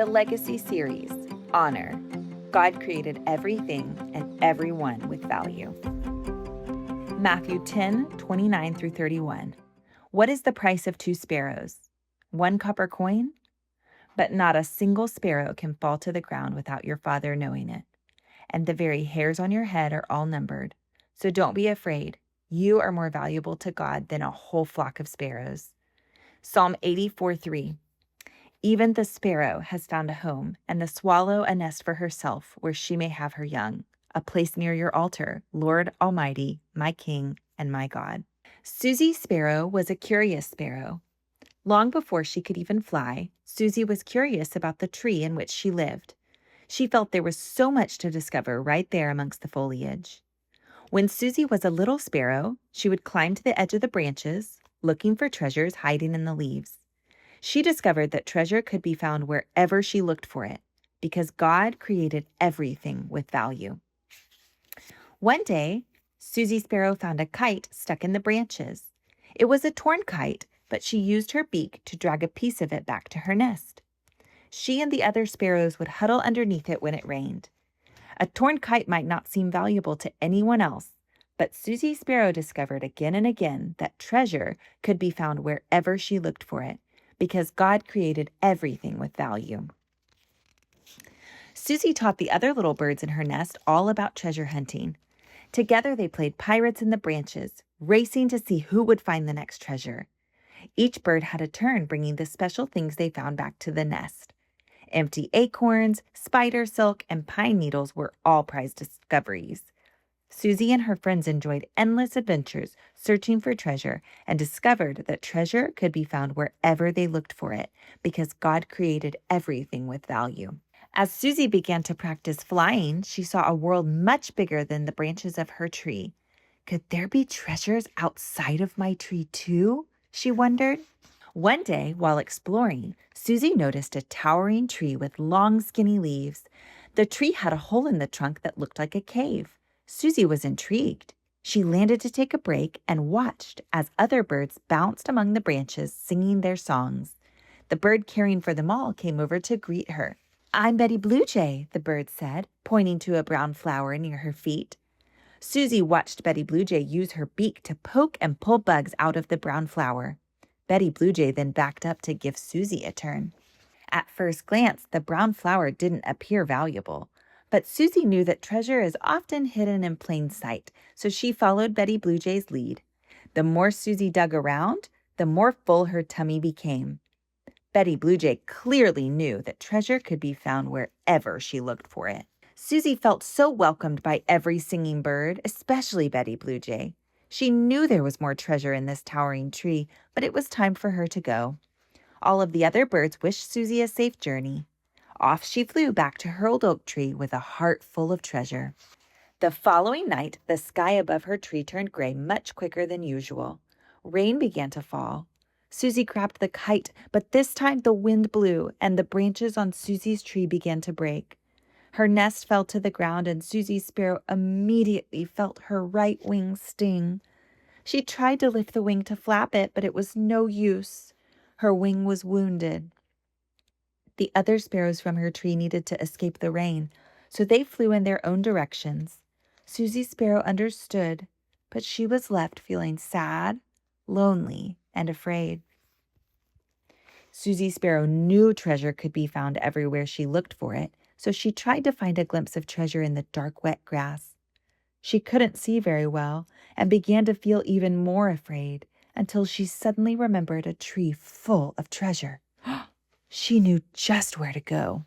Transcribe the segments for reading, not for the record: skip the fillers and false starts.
The Legacy Series, Honor. God created everything and everyone with value. Matthew 10:29 through 31. What is the price of 2 sparrows? 1 copper coin? But not a single sparrow can fall to the ground without your Father knowing it. And the very hairs on your head are all numbered. So don't be afraid. You are more valuable to God than a whole flock of sparrows. Psalm 84:3. Even the sparrow has found a home, and the swallow a nest for herself where she may have her young, a place near your altar, Lord Almighty, my King and my God. Susie Sparrow was a curious sparrow. Long before she could even fly, Susie was curious about the tree in which she lived. She felt there was so much to discover right there amongst the foliage. When Susie was a little sparrow, she would climb to the edge of the branches, looking for treasures hiding in the leaves. She discovered that treasure could be found wherever she looked for it, because God created everything with value. One day, Susie Sparrow found a kite stuck in the branches. It was a torn kite, but she used her beak to drag a piece of it back to her nest. She and the other sparrows would huddle underneath it when it rained. A torn kite might not seem valuable to anyone else, but Susie Sparrow discovered again and again that treasure could be found wherever she looked for it, because God created everything with value. Susie taught the other little birds in her nest all about treasure hunting. Together they played pirates in the branches, racing to see who would find the next treasure. Each bird had a turn bringing the special things they found back to the nest. Empty acorns, spider silk, and pine needles were all prized discoveries. Susie and her friends enjoyed endless adventures searching for treasure and discovered that treasure could be found wherever they looked for it because God created everything with value. As Susie began to practice flying, she saw a world much bigger than the branches of her tree. Could there be treasures outside of my tree too? She wondered. One day, while exploring, Susie noticed a towering tree with long, skinny leaves. The tree had a hole in the trunk that looked like a cave. Susie was intrigued. She landed to take a break and watched as other birds bounced among the branches, singing their songs. The bird caring for them all came over to greet her. "I'm Betty Blue Jay," the bird said, pointing to a brown flower near her feet. Susie watched Betty Blue Jay use her beak to poke and pull bugs out of the brown flower. Betty Blue Jay then backed up to give Susie a turn. At first glance, the brown flower didn't appear valuable, but Susie knew that treasure is often hidden in plain sight, so she followed Betty Blue Jay's lead. The more Susie dug around, the more full her tummy became. Betty Blue Jay clearly knew that treasure could be found wherever she looked for it. Susie felt so welcomed by every singing bird, especially Betty Blue Jay. She knew there was more treasure in this towering tree, but it was time for her to go. All of the other birds wished Susie a safe journey. Off she flew back to her old oak tree with a heart full of treasure. The following night, the sky above her tree turned gray much quicker than usual. Rain began to fall. Susie grabbed the kite, but this time the wind blew and the branches on Susie's tree began to break. Her nest fell to the ground and Susie Sparrow immediately felt her right wing sting. She tried to lift the wing to flap it, but it was no use. Her wing was wounded. The other sparrows from her tree needed to escape the rain, so they flew in their own directions. Susie Sparrow understood, but she was left feeling sad, lonely, and afraid. Susie Sparrow knew treasure could be found everywhere she looked for it, so she tried to find a glimpse of treasure in the dark, wet grass. She couldn't see very well and began to feel even more afraid until she suddenly remembered a tree full of treasure. She knew just where to go.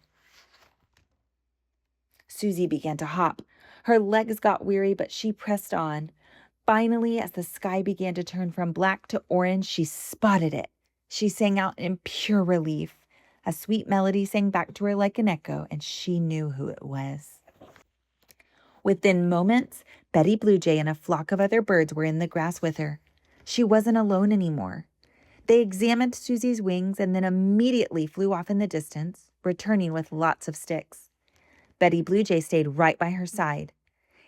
Susie began to hop. Her legs got weary, but she pressed on. Finally, as the sky began to turn from black to orange, she spotted it. She sang out in pure relief. A sweet melody sang back to her like an echo, and she knew who it was. Within moments, Betty Blue Jay and a flock of other birds were in the grass with her. She wasn't alone anymore. They examined Susie's wings and then immediately flew off in the distance, returning with lots of sticks. Betty Blue Jay stayed right by her side.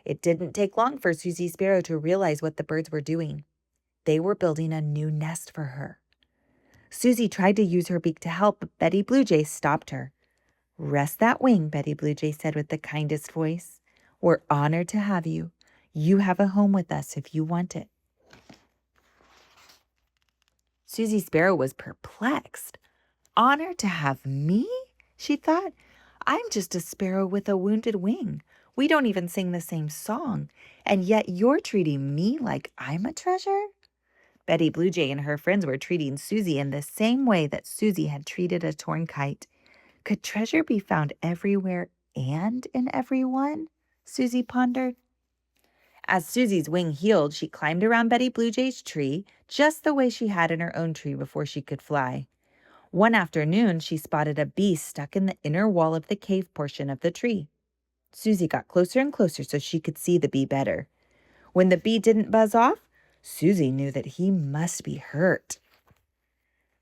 It didn't take long for Susie Sparrow to realize what the birds were doing. They were building a new nest for her. Susie tried to use her beak to help, but Betty Blue Jay stopped her. "Rest that wing," Betty Blue Jay said with the kindest voice. "We're honored to have you. You have a home with us if you want it." Susie Sparrow was perplexed. "Honored to have me?" she thought. "I'm just a sparrow with a wounded wing. We don't even sing the same song, and yet you're treating me like I'm a treasure?" Betty Blue Jay and her friends were treating Susie in the same way that Susie had treated a torn kite. Could treasure be found everywhere and in everyone? Susie pondered. As Susie's wing healed, she climbed around Betty Blue Jay's tree, just the way she had in her own tree before she could fly. One afternoon, she spotted a bee stuck in the inner wall of the cave portion of the tree. Susie got closer and closer so she could see the bee better. When the bee didn't buzz off, Susie knew that he must be hurt.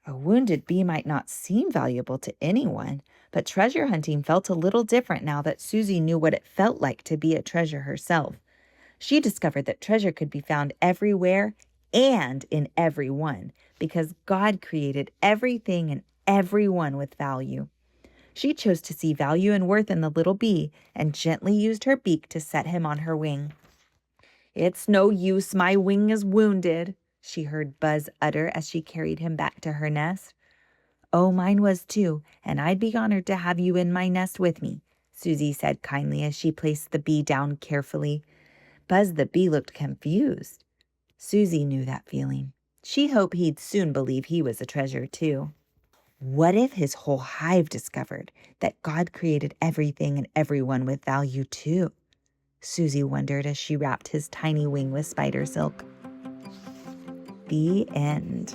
A wounded bee might not seem valuable to anyone, but treasure hunting felt a little different now that Susie knew what it felt like to be a treasure herself. She discovered that treasure could be found everywhere and in everyone because God created everything and everyone with value. She chose to see value and worth in the little bee and gently used her beak to set him on her wing. "It's no use, my wing is wounded," she heard Buzz utter as she carried him back to her nest. "Oh, mine was too, and I'd be honored to have you in my nest with me," Susie said kindly as she placed the bee down carefully. Buzz the bee looked confused. Susie knew that feeling. She hoped he'd soon believe he was a treasure too. What if his whole hive discovered that God created everything and everyone with value too? Susie wondered as she wrapped his tiny wing with spider silk. The end.